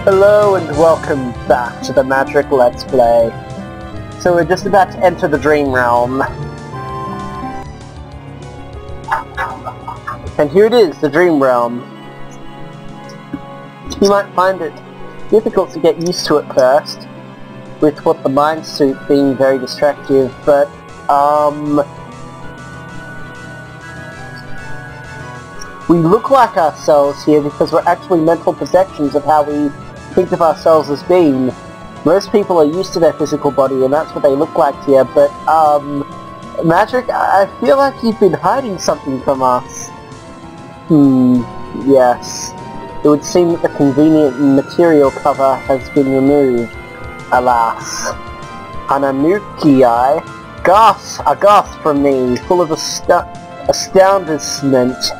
Hello and welcome back to the Mardek Let's Play. So we're just about to enter the Dream Realm. And here it is, the Dream Realm. You might find it difficult to get used to at first, with what the mind suit being very distractive, but we look like ourselves here because we're actually mental projections of how we think of ourselves as being. Most people are used to their physical body and that's what they look like here, but Mardek, I feel like you've been hiding something from us. Yes. It would seem that the convenient material cover has been removed. Alas. Ananuki-I. A gasp from me, full of astoundment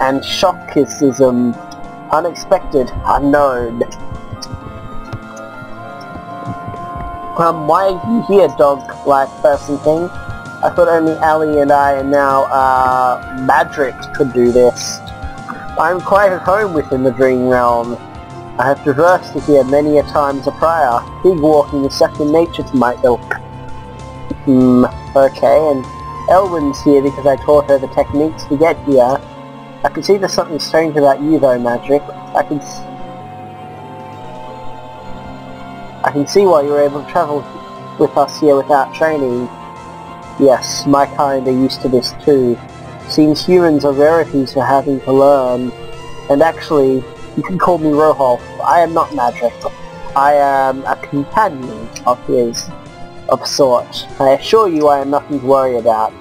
and shockism. Unexpected, unknown. Why are you here, dog-like person thing? I thought only Ali and I and now, Mardek could do this. I'm quite at home within the Dream Realm. I have traversed it here many a times prior. Big walking is second nature to my ilk. Okay, and Elwyn's here because I taught her the techniques to get here. I can see there's something strange about you though, Mardek. I can see why you were able to travel with us here without training. Yes, my kind are used to this too. Seems humans are rarities for having to learn. And actually, you can call me Roholf. I am not Mardek. I am a companion of his, of sort. I assure you I am nothing to worry about.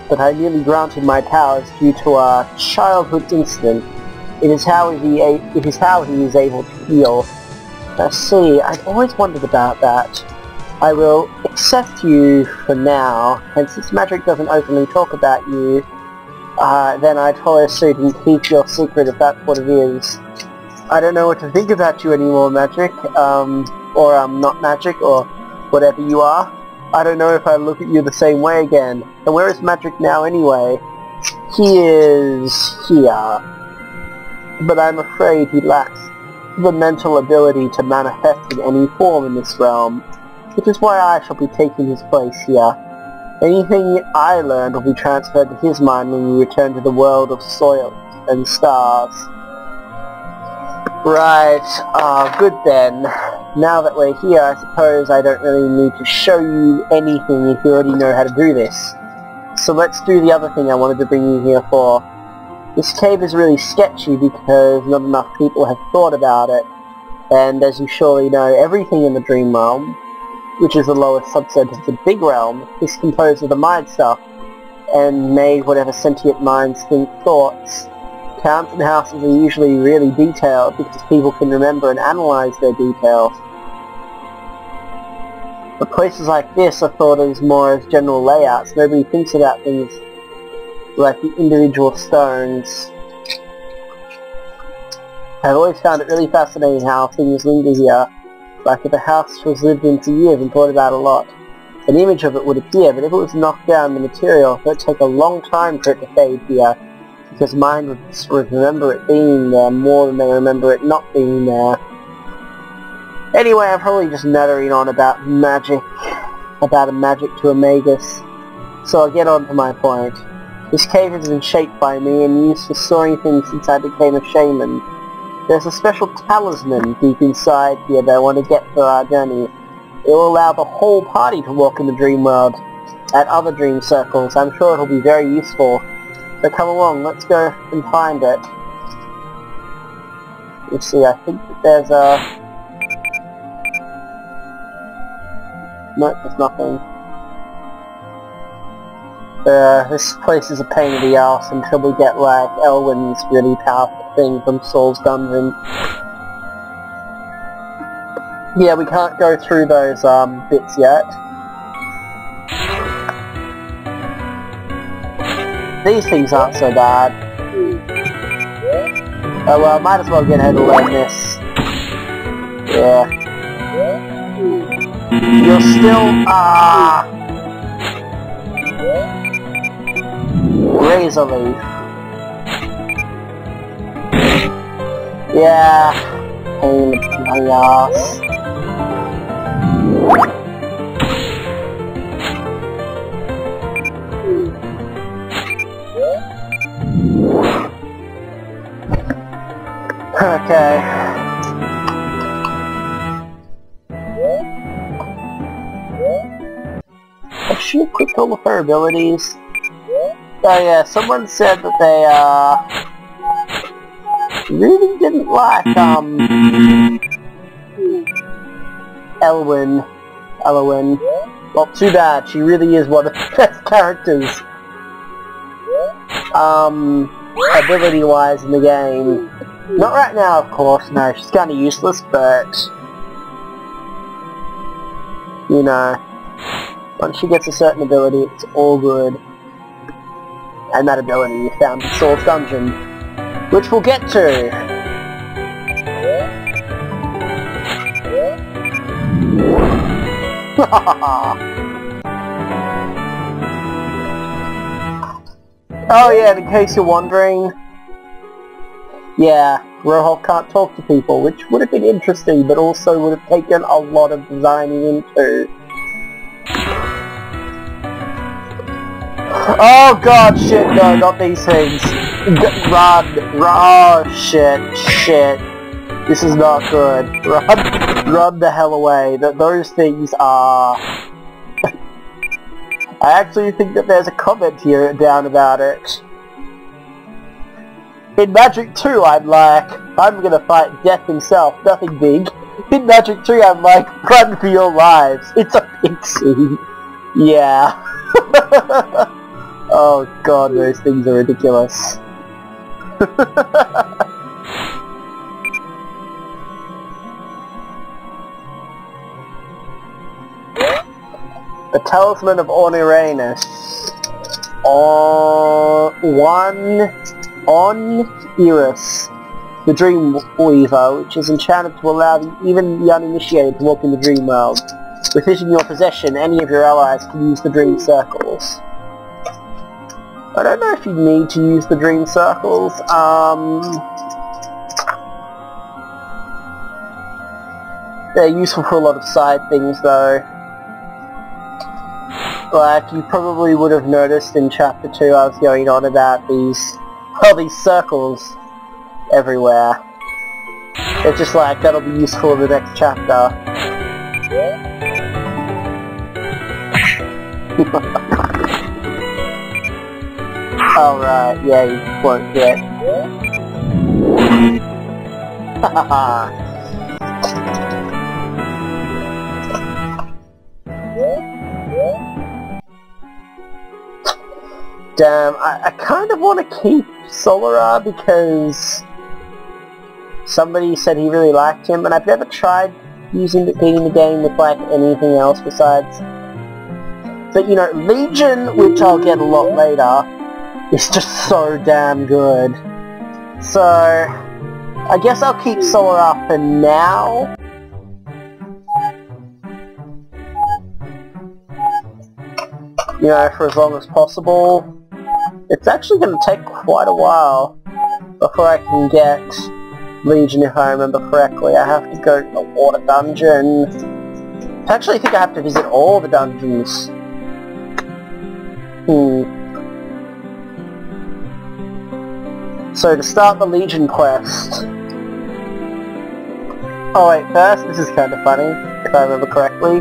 But I nearly granted my powers due to a childhood incident. It is how he is able to heal. See, I've always wondered about that. I will accept you for now, and since Mardek doesn't openly talk about you, then I'd follow suit and keep your secret if that's what it is. I don't know what to think about you anymore, Mardek, or not Mardek, or whatever you are. I don't know if I look at you the same way again. And where is Mardek now anyway? He is here. But I'm afraid he lacks the mental ability to manifest in any form in this realm, which is why I shall be taking his place here. Anything I learned will be transferred to his mind when we return to the world of soil and stars. Right, good then. Now that we're here, I suppose I don't really need to show you anything if you already know how to do this. So let's do the other thing I wanted to bring you here for. This cave is really sketchy because not enough people have thought about it, and as you surely know, everything in the Dream Realm, which is the lowest subset of the Big Realm, is composed of the mind stuff, and made whatever sentient minds think thoughts. Towns and houses are usually really detailed because people can remember and analyze their details. But places like this are thought of as more as general layouts. Nobody thinks about things like the individual stones. I've always found it really fascinating how things linger here. Like if a house was lived in for years and thought about a lot, an image of it would appear, but if it was knocked down the material, it would take a long time for it to fade here, because mind would remember it being there more than they remember it not being there. Anyway, I'm probably just nattering on about magic, about a magic to a magus, so I'll get on to my point. This cave has been shaped by me and used for storing things since I became a shaman. There's a special talisman deep inside here that I want to get for our journey. It will allow the whole party to walk in the dream world at other dream circles. I'm sure it'll be very useful. So come along, let's go and find it. You see, I think that there's a... Nope, there's nothing. This place is a pain in the ass until we get like Elwyn's really powerful thing from Saul's dungeon. Yeah, we can't go through those bits yet. These things aren't so bad. Oh well, might as well get ahead and learn this. Yeah. You're still razor leaf. Yeah. my ass. Okay. Has she equipped all of her abilities? Oh yeah, someone said that they, really didn't like, Elwyn. Well, too bad, she really is one of the best characters, ability-wise in the game. Not right now, of course, no, she's kinda useless, but, you know, once she gets a certain ability, it's all good. And that ability you found in Soul's Dungeon, which we'll get to. Oh yeah, in case you're wondering, yeah, Rohulk can't talk to people, which would have been interesting, but also would have taken a lot of designing into. Oh god, shit, no, not these things. Run, oh shit. This is not good. Run the hell away. Those things are... I actually think that there's a comment here down about it. In Magic 2, I'm like, I'm gonna fight Death himself, nothing big. In Magic 3, I'm like, run for your lives. It's a pixie. Yeah. Oh god, those things are ridiculous. The Talisman of Orniranus. On Iris, the Dream Weaver, which is enchanted to allow even the uninitiated to walk in the dream world. With it in your possession, any of your allies can use the Dream Circles. I don't know if you need to use the Dream Circles. They're useful for a lot of side things though. Like, you probably would have noticed in Chapter 2 I was going on about these circles everywhere. It's just like, that'll be useful in the next chapter. Oh right, yeah, you won't get. Hahaha. Damn, I kind of want to keep Solara because somebody said he really liked him, and I've never tried beating the game with like anything else besides. But you know, Legion, which I'll get a lot later, is just so damn good. So, I guess I'll keep Solara for now. You know, for as long as possible. It's actually going to take quite a while before I can get Legion, if I remember correctly. I have to go to the water dungeon. I actually think I have to visit all the dungeons. So to start the Legion quest... Oh wait, first, this is kind of funny, if I remember correctly.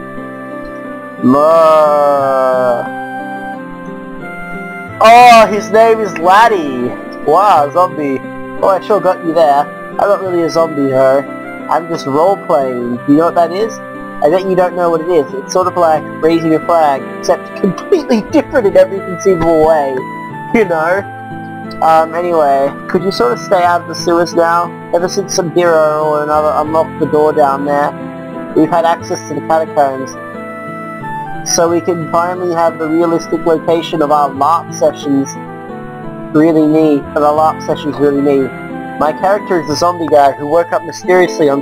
Oh, his name is Laddie! Wow, zombie. Oh, I sure got you there. I'm not really a zombie, though. I'm just role-playing. Do you know what that is? I bet you don't know what it is. It's sort of like raising a flag, except completely different in every conceivable way. You know? Anyway, could you sort of stay out of the sewers now? Ever since some hero or another unlocked the door down there, we've had access to the catacombs. So we can finally have the realistic location of our LARP sessions really neat, and our LARP sessions really neat. My character is the zombie guy who woke up mysteriously on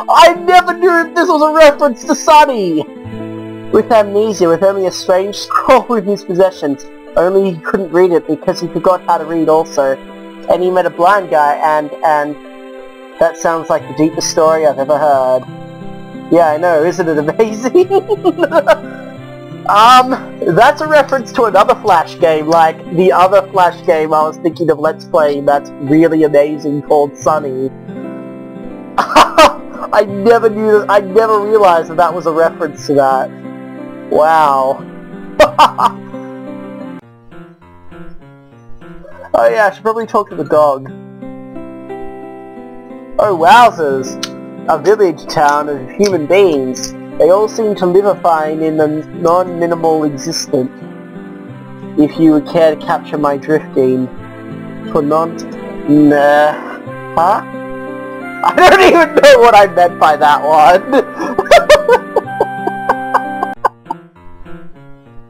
I never knew if this was a reference to Sunny! With amnesia, with only a strange scroll in his possessions, Only he couldn't read it because he forgot how to read also. And he met a blind guy, and that sounds like the deepest story I've ever heard. Yeah, I know, isn't it amazing? That's a reference to another Flash game, like the other Flash game I was thinking of Let's Playing that's really amazing called Sunny. I never realized that was a reference to that. Wow. Oh yeah, I should probably talk to the dog. Oh wowzers! A village town of human beings. They all seem to live fine in a non-minimal existence. If you would care to capture my drifting. For Nah. Huh? I don't even know what I meant by that one!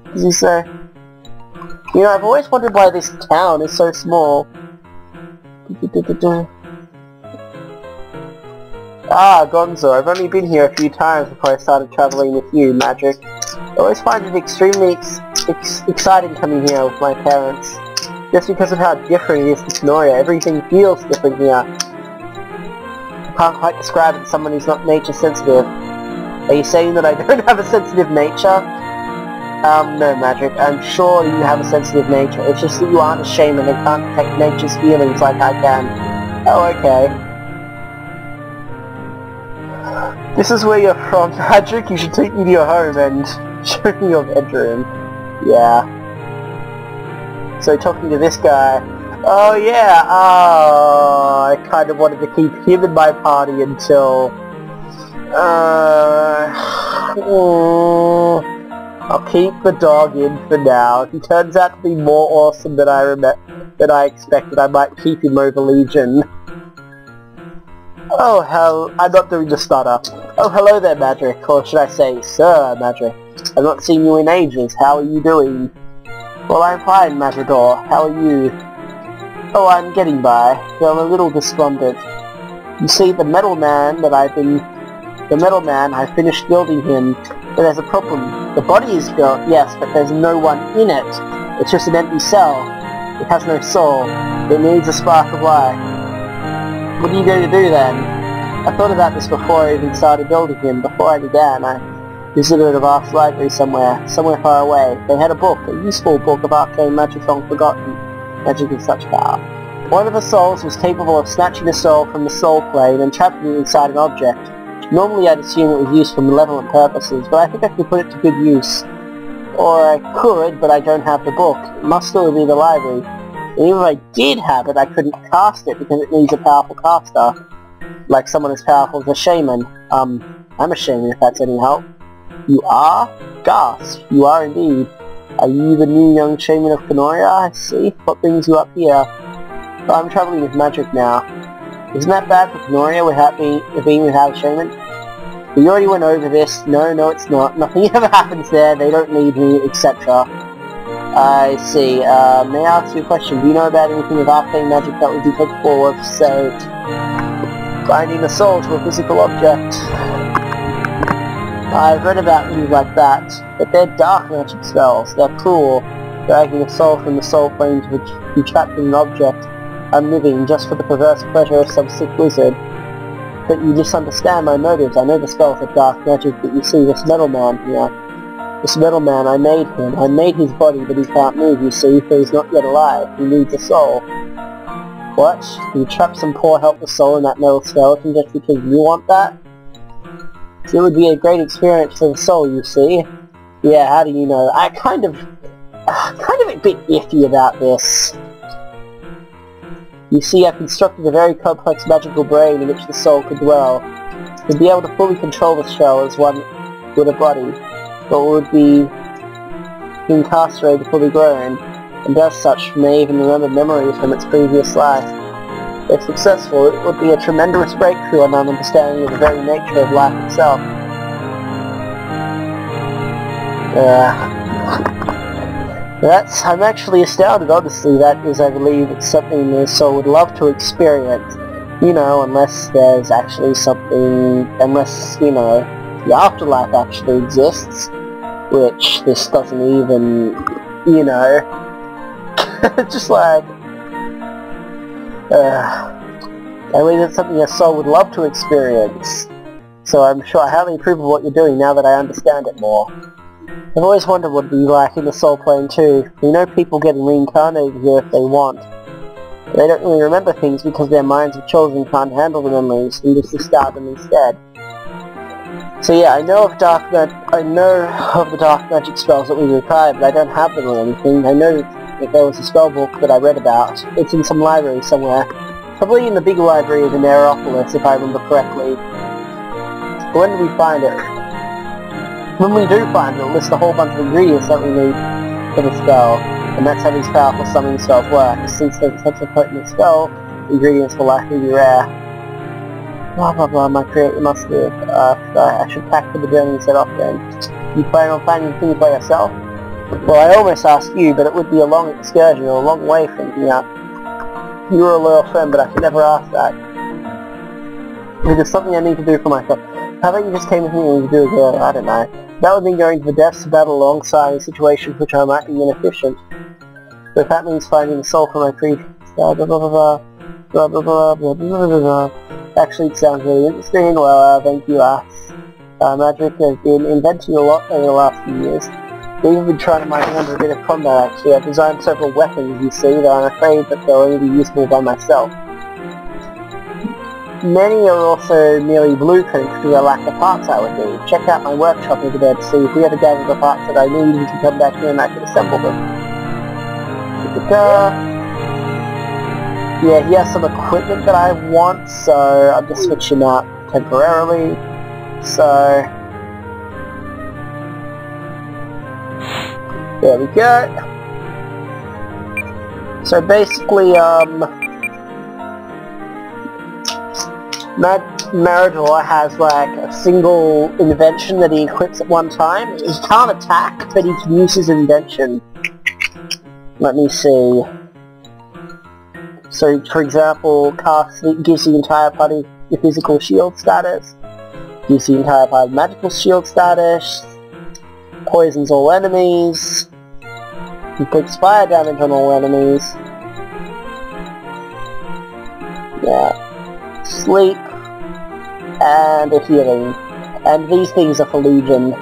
What does he say? You know, I've always wondered why this town is so small. Ah, Gonzo, I've only been here a few times before I started traveling with you, Mardek. I always find it extremely exciting coming here with my parents. Just because of how different it is to Kanoria, everything feels different here. I can't quite describe it to someone who's not nature sensitive. Are you saying that I don't have a sensitive nature? No, Mardek. I'm sure you have a sensitive nature. It's just that you aren't a shaman and can't detect nature's feelings like I can. Oh, okay. This is where you're from, Mardek. You should take me to your home and show me your bedroom. Yeah. So talking to this guy. Oh yeah, I kind of wanted to keep him in my party until... I'll keep the dog in for now. If he turns out to be more awesome than I expected, I might keep him over Legion. Oh hell, I'm not doing the stutter. Oh hello there, Mardek, or should I say, Sir Mardek. I've not seen you in ages. How are you doing? Well, I'm fine, Matador. How are you? Oh, I'm getting by, though I'm a little despondent. You see, the metal man, I finished building him, but there's a problem. The body is built, yes, but there's no one in it. It's just an empty cell. It has no soul. It needs a spark of life. What are you going to do then? I thought about this before I even started building him. Before I began, I visited a vast library somewhere far away. They had a book, a useful book of arcane magic long forgotten. Magic of such power. One of the souls was capable of snatching a soul from the soul plane and trapping it inside an object. Normally I'd assume it was used for malevolent purposes, but I think I could put it to good use. Or I could, but I don't have the book. It must still be in the library. And even if I did have it, I couldn't cast it because it needs a powerful caster. Like someone as powerful as a shaman. I'm a shaman if that's any help. You are? Gasp. You are indeed. Are you the new young shaman of Kanoria? I see. What brings you up here? Well, I'm traveling with Mardek now. Isn't that bad for Kanoria being without a shaman? We already went over this. No, it's not. Nothing ever happens there. They don't need me, etc. I see. May I ask you a question? Do you know about anything of arcane magic that would be capable of, say, binding a soul to a physical object? I've read about things like that, but they're dark magic spells. They're cruel, dragging a soul from the soul plane to be trapped in an object, unliving, just for the perverse pleasure of some sick wizard. But you misunderstand my motives. I know the spells are dark magic, but you see, this metal man here. This metal man, I made him. I made his body, but he can't move, you see, for he's not yet alive. He needs a soul. What? You trapped some poor helpless soul in that metal skeleton just because you want that? It would be a great experience for the soul, you see. Yeah, how do you know? I kind of a bit iffy about this. You see, I've constructed a very complex magical brain in which the soul could dwell. To be able to fully control the shell as one with a body, but would be incarcerated fully grown, and as such may even remember memories from its previous life. If successful, it would be a tremendous breakthrough in an understanding of the very nature of life itself. I'm actually astounded, honestly. That is, I believe, it's something the soul would love to experience. You know, unless there's actually something, unless, you know, the afterlife actually exists, which this doesn't even, you know, Just like... I believe it's something a soul would love to experience. So I'm sure I highly approve of what you're doing now that I understand it more. I've always wondered what it'd be like in the soul plane too. You know, people getting reincarnated here if they want. They don't really remember things because their minds of children can't handle the memories and just discard them instead. So yeah, I know of the dark magic spells that we require, but I don't have them or anything. I know that there was a spell book that I read about. It's in some library somewhere. Probably in the big library of the Neropolis, if I remember correctly. But when do we find it? When we do find it, it'll list a whole bunch of ingredients that we need for the spell. And that's how these powerful summoning spells work. Since there's such a potent spell, the ingredients will likely be rare. Blah blah blah, my creator must live. I should pack for the journey and set off then. You plan on finding things by yourself? Well, I almost asked you, but it would be a long excursion or a long way from here. You're a loyal friend, but I could never ask that. If there's something I need to do for myself. How about you just came here and you do a girl? I don't know. That would mean going to the depths of battle alongside in situations which I might be inefficient. But if that means finding the soul for my previous... blah blah blah blah blah blah blah blah blah blah blah. Actually, it sounds really interesting. Well, thank you, Magic has been inventing a lot over the last few years. We've even been trying to make under a bit of combat, actually. I've designed several weapons, you see, that I'm afraid that they'll only be useful by myself. Many are also merely blueprints due to a lack of parts I would need. Check out my workshop over there to see if we ever gather the parts that I need, you can come back here and I can assemble them. Yeah, he has some equipment that I want, so I'm just switching out temporarily. So... there we go. So basically, Mardek has like a single invention that he equips at one time. He can't attack, but he can use his invention. Let me see. So, for example, gives the entire party the physical shield status, gives the entire party magical shield status, poisons all enemies, inflicts fire damage on all enemies, yeah, sleep, and a healing. And these things are for Legion.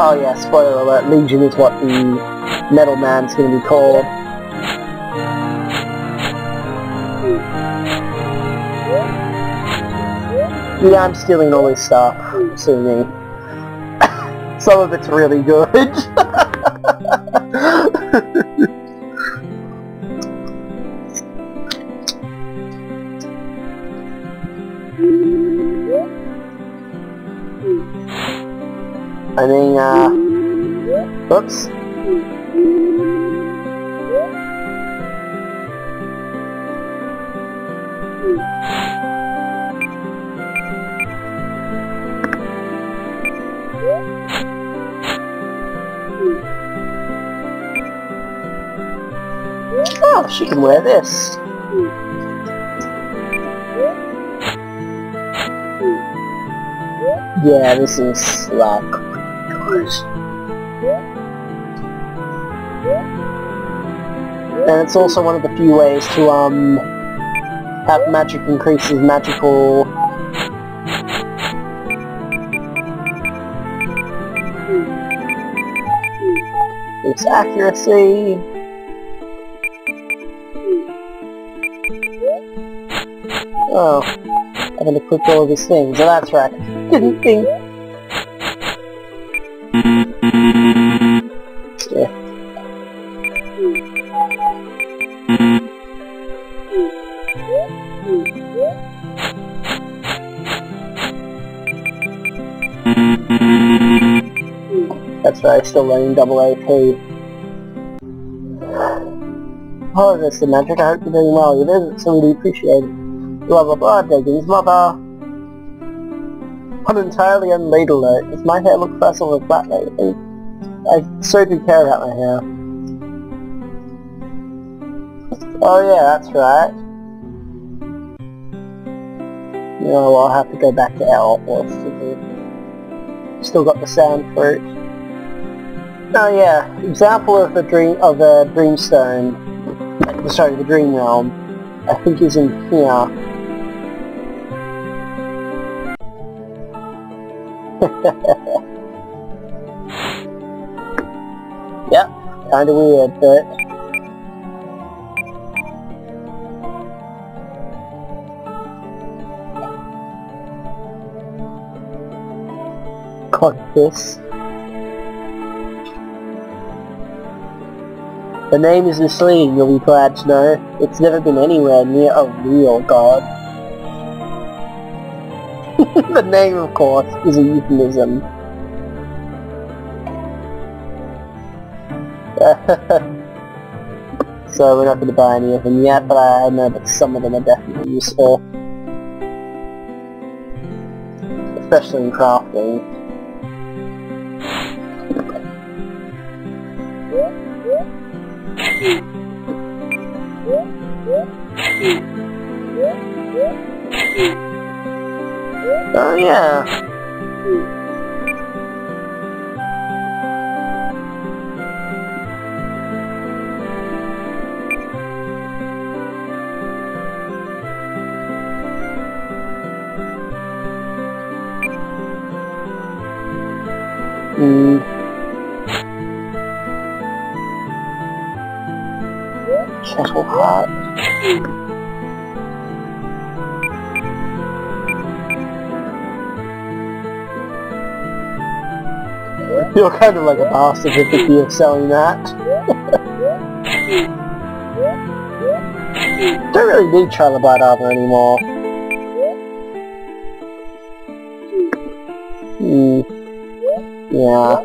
Oh yeah, spoiler alert, Legion is what the Metal Man's going to be called. Yeah, I'm stealing all this stuff, assuming. Some of it's really good. I mean, oops. Oh, she can wear this. Yeah, this is like... and it's also one of the few ways to have magic increases magical... its accuracy. Oh, I haven't equipped all of these things. Oh, that's right. Didn't think. Yeah. That's right, still running double AP. Oh, that's the magic. I hope you're doing well. Your visit, so really appreciate it. Blah blah blah, Deggins, mother. On an entirely unrelated alert, does my hair look frazzled or flat lately? I so do care about my hair. Oh yeah, that's right. No, I'll have to go back to L. Still got the sound for it. Oh yeah, example of the dreamstone. Sorry, the dream realm. I think is in here. Yep, kinda weird, but... Got this. The name is misleading, you'll be glad to know. It's never been anywhere near a real god. The name, of course, is a euphemism. So we're not going to buy any of them yet, but I know that some of them are definitely useful. Especially in crafting. Oh yeah. Kettle heart. You're kind of like a bastard with the fear of selling that. Don't really need trilobite armor anymore. Yeah.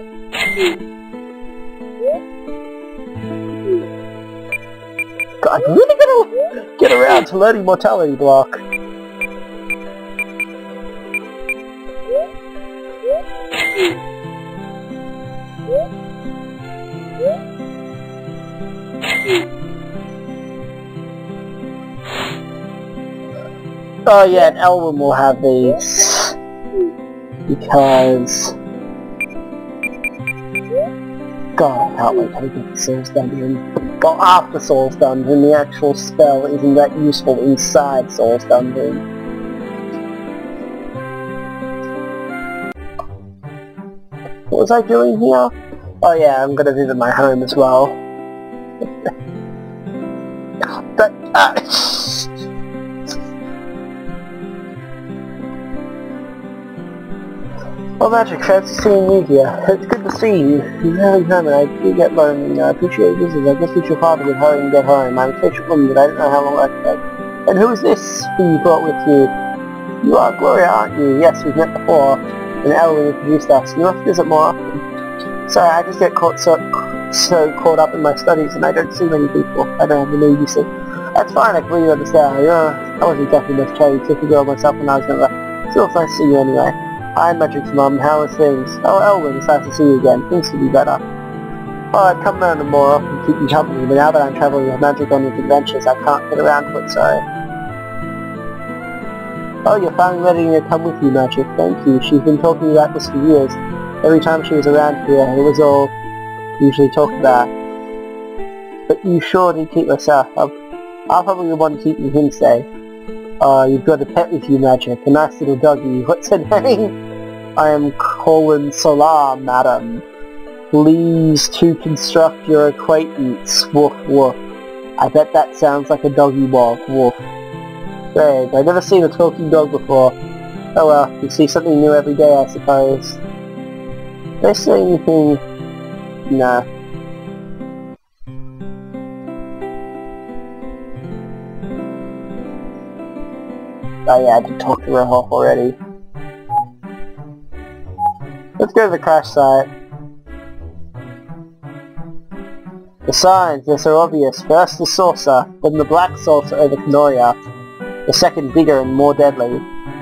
God, I'm really gonna get around to learning mortality block. Oh yeah, and Elwyn will have these. Because... God, I can't wait to get the Souls Dungeon. Well, after Souls Dungeon, the actual spell isn't that useful inside Souls Dungeon. What was I doing here? Oh yeah, I'm gonna visit my home as well. But, well, Magic, fancy seeing you here. It's good to see you. You're really home and I do get lonely. I appreciate your visit. I guess that your father would hurry and get home. I'm a patient woman, but I don't know how long I'd take. And who is this who you brought with you? You are Gloria, aren't you? Yes, we've met before. And Elwyn introduced us. You must visit more often. Sorry, I just get so caught up in my studies and I don't see many people. I don't have the need, you see. That's fine, I completely understand. I wasn't exactly much cherry typical girl myself when I was younger. Still, it's nice to see you anyway. Hi, Magic's mum. How are things? Oh, Elwyn, it's nice to see you again. Things could be better. Oh, I'd come round more often and keep you company, but now that I'm travelling with Magic on these adventures, I can't get around to it, sorry. Oh, you're finally letting her come with you, Magic. Thank you. She's been talking about this for years. Every time she was around here, it was all usually talked about. But you sure did keep yourself. I'll probably want to keep him safe. You've got a pet with you, Magic. A nice little doggy. What's her name? I am Colin Solar, madam. Pleased to construct your acquaintance. Woof woof. I bet that sounds like a doggy walk. Woof. Great. I've never seen a talking dog before. Oh well, you see something new every day, I suppose. Did I say anything? Nah. Oh yeah, I did talk to Rohoff already. Let's go to the crash site. The signs, they're so obvious. First the saucer, then the black saucer over Kanoria. The second bigger and more deadly.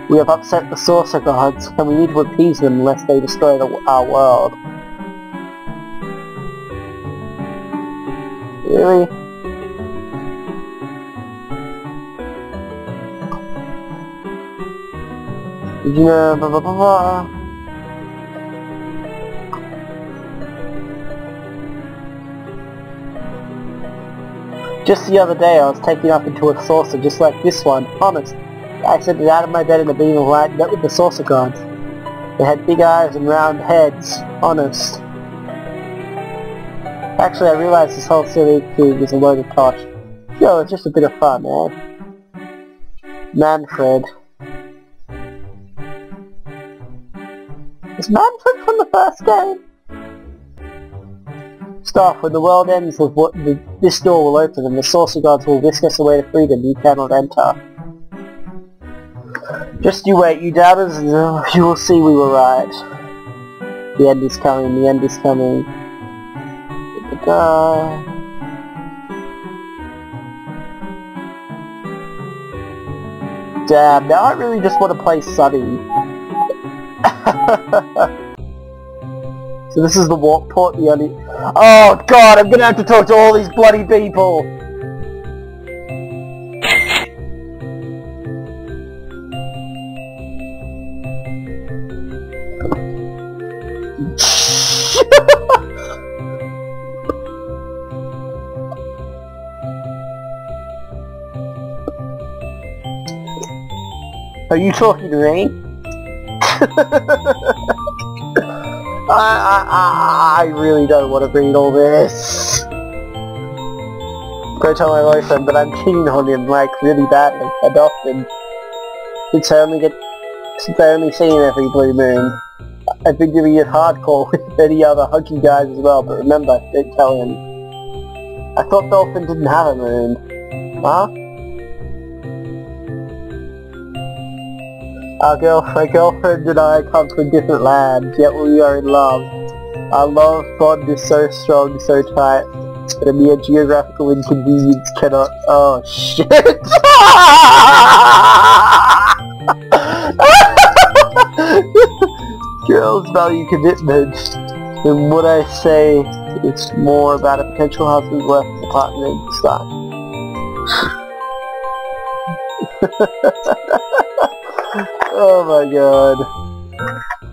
We have upset the saucer gods, and we need to appease them lest they destroy our world. Really? Did you know, blah blah blah blah. Just the other day I was taken up into a saucer just like this one, honest. I ascended out of my bed in a beam of light and met with the saucer gods. They had big eyes and round heads, honest. Actually, I realized this whole silly thing is a load of tosh. Yo, it's just a bit of fun, man. Manfred. Is Manfred from the first game? Staff, when the world ends, this door will open and the saucer gods will whisk us away to freedom. You cannot enter. Just you wait, you doubters, and you will see we were right. The end is coming, the end is coming. Damn, now I really just want to play Sunny. So this is the warp port, the only... Oh god, I'm gonna have to talk to all these bloody people! Are you talking to me? I really don't want to read all this. Go tell my boyfriend, but I'm keen on him, like, really badly, and often. Since I only see him every blue moon. I've been doing it hardcore with many other hunky guys as well, but remember, don't tell him. I thought Dolphin didn't have a moon. Huh? My girlfriend and I come from different lands, yet we are in love. Our love bond is so strong, so tight, that a mere geographical inconvenience cannot... Oh, shit! Girls value commitment, and what I say is more about a potential husband's worth as a partner in style. Oh my god.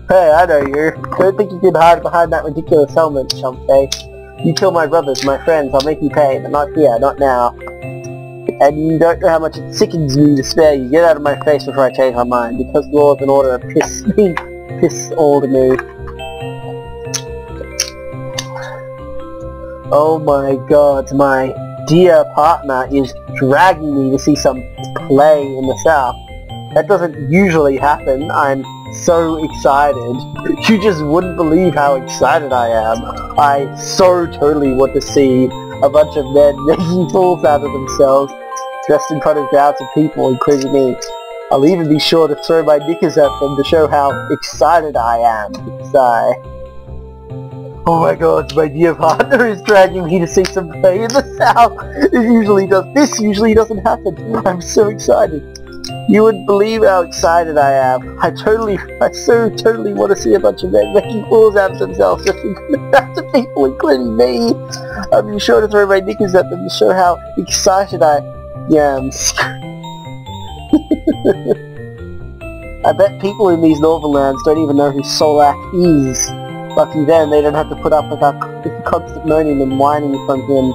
Hey, I know you. Don't think you can hide behind that ridiculous helmet, chump face. You kill my brothers, my friends, I'll make you pay, but not here, not now. And you don't know how much it sickens me to spare you. Get out of my face before I change my mind, because laws and order piss all to me. Oh my god, my dear partner is dragging me to see some play in the south. That doesn't usually happen. I'm so excited. You just wouldn't believe how excited I am. I so totally want to see a bunch of men making fools out of themselves, dressed in front of crowds of people, including me. I'll even be sure to throw my knickers at them to show how excited I am. Sigh. Oh my god, my dear partner is dragging me to see some play in the south. This usually doesn't happen. I'm so excited. You wouldn't believe how excited I am. I so totally want to see a bunch of men making fools out of themselves, just in front of people, including me. I'll be sure to throw my knickers at them to show how excited I am. I bet people in these northern lands don't even know who Solak is. Lucky them, they don't have to put up with our constant moaning and whining from him,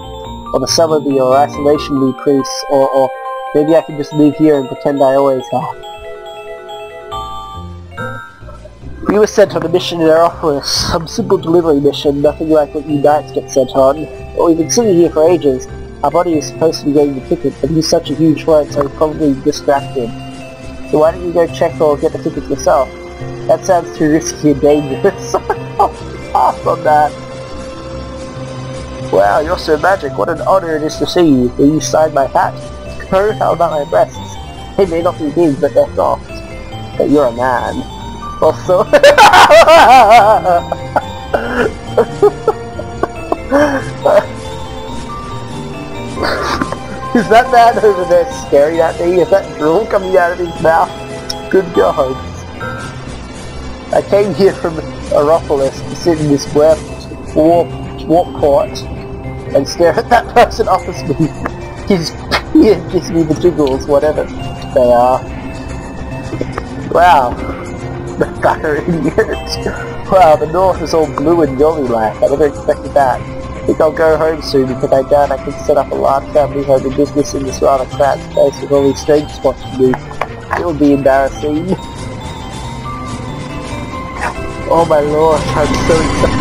or the celibacy or isolation we priests, or maybe I can just live here and pretend I always have. We were sent on a mission in Aeropolis, some simple delivery mission, nothing like what you knights get sent on. But we've been sitting here for ages. Our buddy is supposed to be getting the ticket, but he's such a huge one, so he's probably distracted. So why don't you go check or get the ticket yourself? That sounds too risky and dangerous. I'll pass on that. Wow, you're so magic. What an honor it is to see you. Will you sign my hat? No, how about my breasts? They may not be big, but they're soft. But you're a man. Also... Is that man over there staring at me? Is that drool coming out of his mouth? Good God. I came here from Aeropolis to sit in this warp port and stare at that person opposite me. He gives me the jiggles, whatever they are. Wow. The fucker idiots. Wow, the north is all blue and jolly like. I never expected that. think I'll go home soon because I doubt I can set up a large family-home business in this rather crowded space with all these strangers watching me. It will be embarrassing. Oh my lord, I'm so excited.